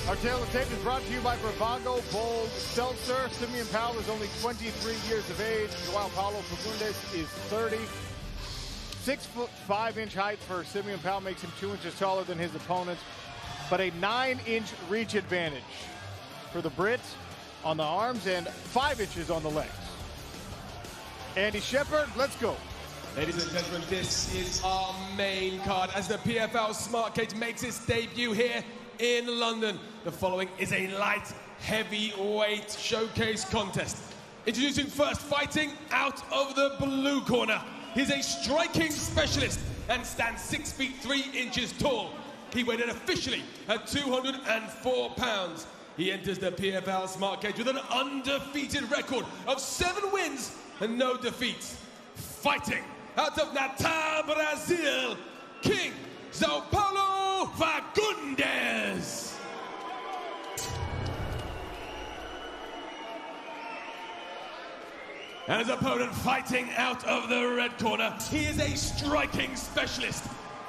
𝗟𝗘𝗥𝗢𝗘 is brought to you by Bravago Bold Seltzer. Simeon Powell is only 23 years of age. Joao Paulo Fagundes is 30. 6'5" height for Simeon Powell makes him 2 inches taller than his opponents, but a 9-inch reach advantage for the Brits on the arms and 5 inches on the legs. Andy Shepard, let's go. Ladies and gentlemen, this is our main card as the PFL Smart Cage makes its debut here in London. The following is a light heavyweight showcase contest. Introducing first, fighting out of the blue corner. He's a striking specialist and stands 6 feet 3 inches tall. He weighed in officially at 204 pounds. He enters the PFL Smart Cage with an undefeated record of 7 wins and no defeats. Fighting out of Natal, Brazil, King Joao Paulo Fagundes. And his opponent fighting out of the red corner, he is a striking specialist.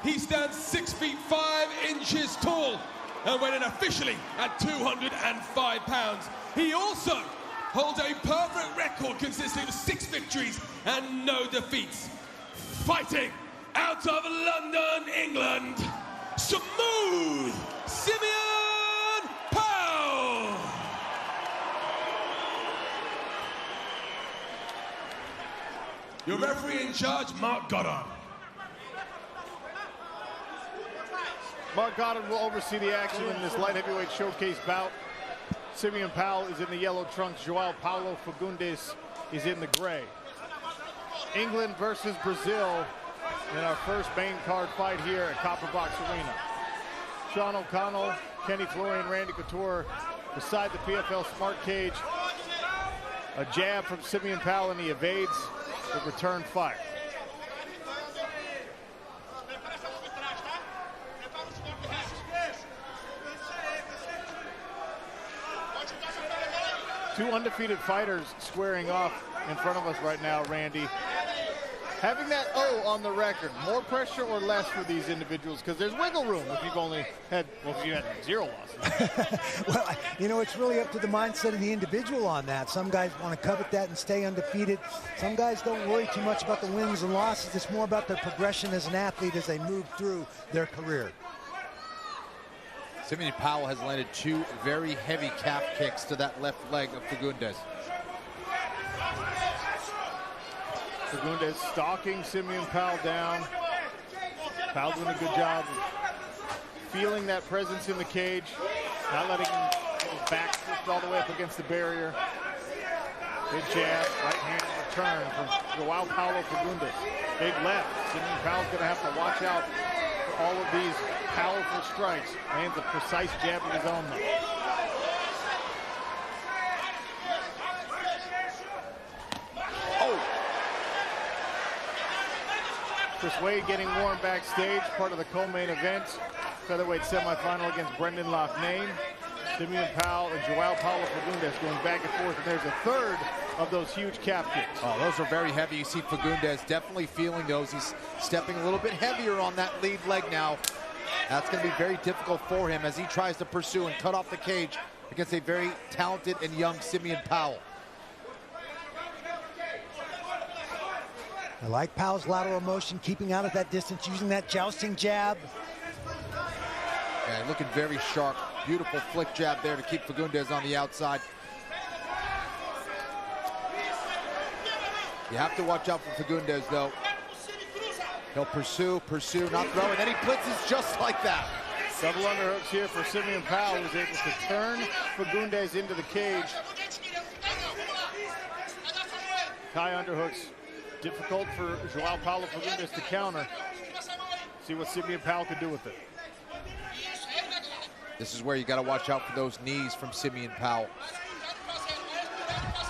He stands 6 feet 5 inches tall and weighed in officially at 205 pounds. He also holds a perfect record consisting of 6 victories and no defeats. Fighting out of London, England, smooth Simeon Powell. Your referee in charge, Mark Goddard. Mark Goddard will oversee the action in this light heavyweight showcase bout. Simeon Powell is in the yellow trunks. Joao Paulo Fagundes is in the gray. England versus Brazil in our first main card fight here at 𝗘𝗨𝗥𝗢𝗣𝗘 Arena. Sean O'Connell, Kenny Florian, Randy Couture beside the PFL Smart Cage. A jab from Simeon Powell and he evades the return fire. Two undefeated fighters squaring off in front of us right now, Randy. Having that O on the record, more pressure or less for these individuals? Because there's wiggle room if you've only had, well, if you had 0 losses. Well, you know, it's really up to the mindset of the individual on that. Some guys want to covet that and stay undefeated. Some guys don't worry too much about the wins and losses. It's more about their progression as an athlete as they move through their career. Simeon Powell has landed 2 very heavy calf kicks to that left leg of Fagundes. Fagundes stalking Simeon Powell down. Powell doing a good job of feeling that presence in the cage, not letting him get his back pushed all the way up against the barrier. Good jab, right-handed return from Joao Paulo Fagundes. Big left. Simeon Powell's going to have to watch out for all of these powerful strikes. Lands a precise jab of his own though. Chris Wade getting warm backstage, part of the co-main event. Featherweight semifinal against Brendan Loughnane. Simeon Powell and Joao Paulo Fagundes going back and forth, and there's a third of those huge calf kicks. Oh, those are very heavy. You see Fagundes definitely feeling those. He's stepping a little bit heavier on that lead leg now. That's going to be very difficult for him as he tries to pursue and cut off the cage against a very talented and young Simeon Powell. I like Powell's lateral motion, keeping out of that distance, using that jousting jab. Yeah, looking very sharp. Beautiful flick jab there to keep Fagundes on the outside. You have to watch out for Fagundes, though. He'll pursue, not throw, and then he blitzes just like that. Double underhooks here for Simeon Powell, who's able to turn Fagundes into the cage. High underhooks. Difficult for Joao Paulo Fagundes to counter. See what Simeon Powell can do with it. This is where you got to watch out for those knees from Simeon Powell.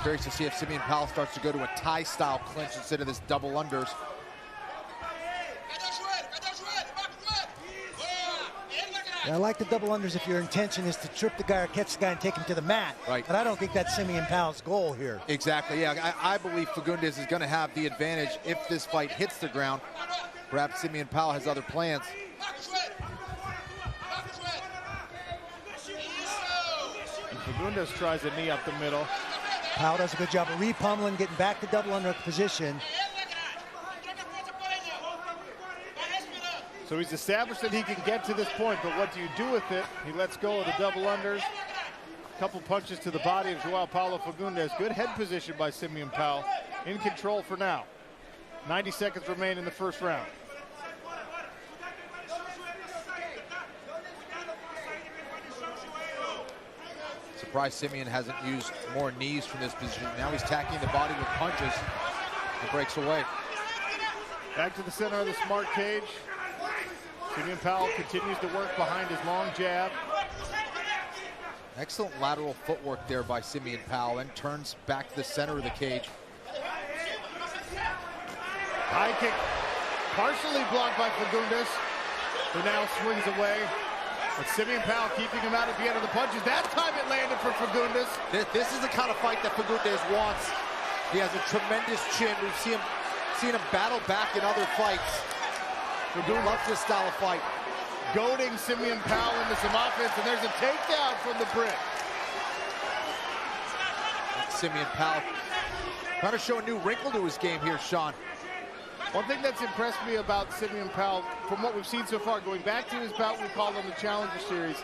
Curious to see if Simeon Powell starts to go to a Thai-style clinch instead of this double unders. Yeah, I like the double unders if your intention is to trip the guy or catch the guy and take him to the mat. Right. But I don't think that's Simeon Powell's goal here. Exactly, yeah. I believe Fagundes is going to have the advantage if this fight hits the ground. Perhaps Simeon Powell has other plans. Fagundes tries a knee up the middle. Powell does a good job of repummeling, getting back to double underhook position. So he's established that he can get to this point, but what do you do with it? He lets go of the double unders. A couple punches to the body of Joao Paulo Fagundes. Good head position by Simeon Powell. In control for now. 90 seconds remain in the first round. Surprised Simeon hasn't used more knees from this position. Now he's tacking the body with punches and breaks away. Back to the center of the smart cage. Simeon Powell continues to work behind his long jab. Excellent lateral footwork there by Simeon Powell, then turns back to the center of the cage. High kick partially blocked by Fagundes, who now swings away. But Simeon Powell keeping him out at the end of the punches. That time it landed for Fagundes. This is the kind of fight that Fagundes wants. He has a tremendous chin. We've seen him battle back in other fights. Fagundes loves this style of fight. Goading Simeon Powell into some offense, and there's a takedown from the Brit. Simeon Powell trying to show a new wrinkle to his game here, Sean. One thing that's impressed me about Simeon Powell, from what we've seen so far, going back to his bout we call on the Challenger Series,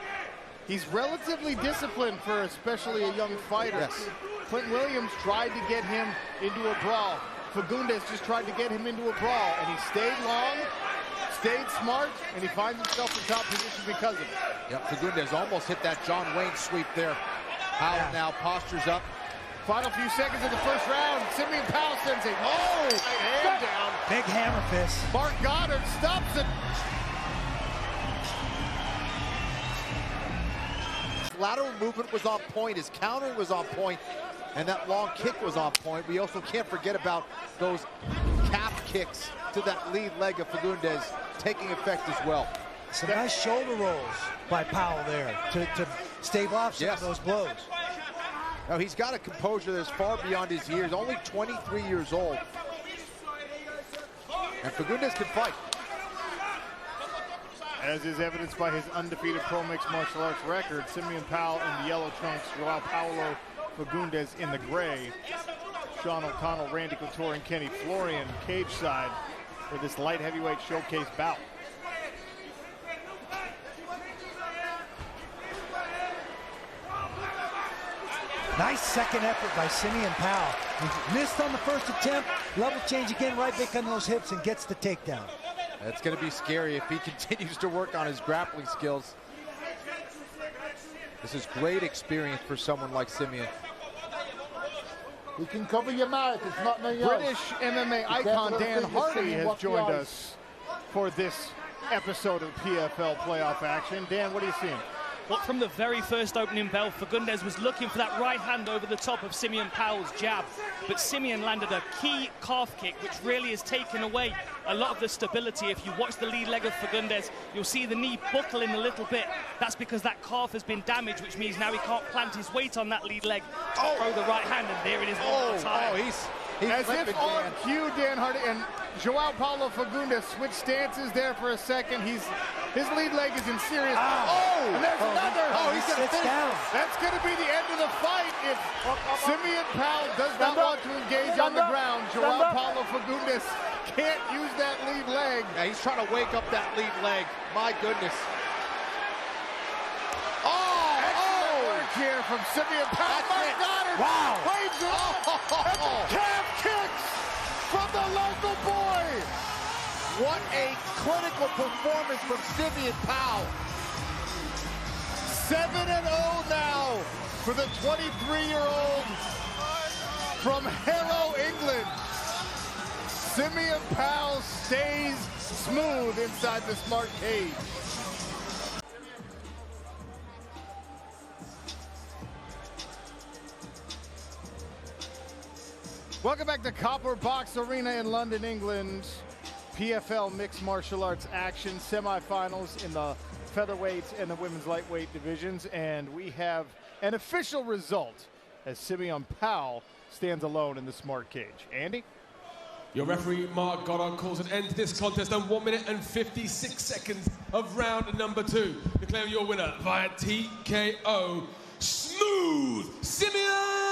he's relatively disciplined for especially a young fighter. Yes. Clinton Williams tried to get him into a brawl. Fagundes just tried to get him into a brawl, and he stayed long, stayed smart, and he finds himself in top position because of it. Yep, Fagundes almost hit that John Wayne sweep there. Powell now postures up. Final few seconds of the first round. Simeon Powell sends a right hand down. Big hammer fist. Mark Goddard stops it. Lateral movement was on point, his counter was on point, and that long kick was on point. We also can't forget about those calf kicks to that lead leg of Fagundes taking effect as well. Some nice shoulder rolls by Powell there to stave off some of those blows. Now he's got a composure that's far beyond his years, only 23 years old. And Fagundes can fight. As is evidenced by his undefeated pro mixed martial arts record, Simeon Powell in the yellow trunks, Joao Paulo Fagundes in the gray. Sean O'Connell, Randy Couture, and Kenny Florian cage side for this light heavyweight showcase bout. Nice second effort by Simeon Powell. He missed on the first attempt, level change again, right back on those hips, and gets the takedown. That's going to be scary if he continues to work on his grappling skills. This is great experience for someone like Simeon. You can cover your mouth, it's not no else. British MMA icon Dan Hardy has joined us for this episode of PFL playoff action. Dan, what are you seeing? Well, from the very first opening bell, Fagundes was looking for that right hand over the top of Simeon Powell's jab. But Simeon landed a key calf kick, which really has taken away a lot of the stability. If you watch the lead leg of Fagundes, you'll see the knee buckling a little bit. That's because that calf has been damaged, which means now he can't plant his weight on that lead leg to throw the right hand, and there it is one more time. He's as if on cue, Dan Hardy, and Joao Paulo Fagundes switched stances there for a second. His lead leg is in serious. And there's another. He sits down. That's going to be the end of the fight if Simeon Powell does not want to engage on the ground. Joao Paulo Fagundes can't use that lead leg. Yeah, he's trying to wake up that lead leg. My goodness. Here from Simeon Powell. That's it. Goddard. Wow. Waves it up. And the calf kicks from the local boy. What a clinical performance from Simeon Powell. 7-0 now for the 23-year-old from Harrow, England. Simeon Powell stays smooth inside the smart cage. Welcome back to Copper Box Arena in London, England. PFL mixed martial arts action semifinals in the featherweight and the women's lightweight divisions, and we have an official result as Simeon Powell stands alone in the smart cage. Andy? Your referee, Mark Goddard, calls an end to this contest on 1 minute and 56 seconds of round number 2. Declaring your winner via TKO, Smooth smooth, Simeon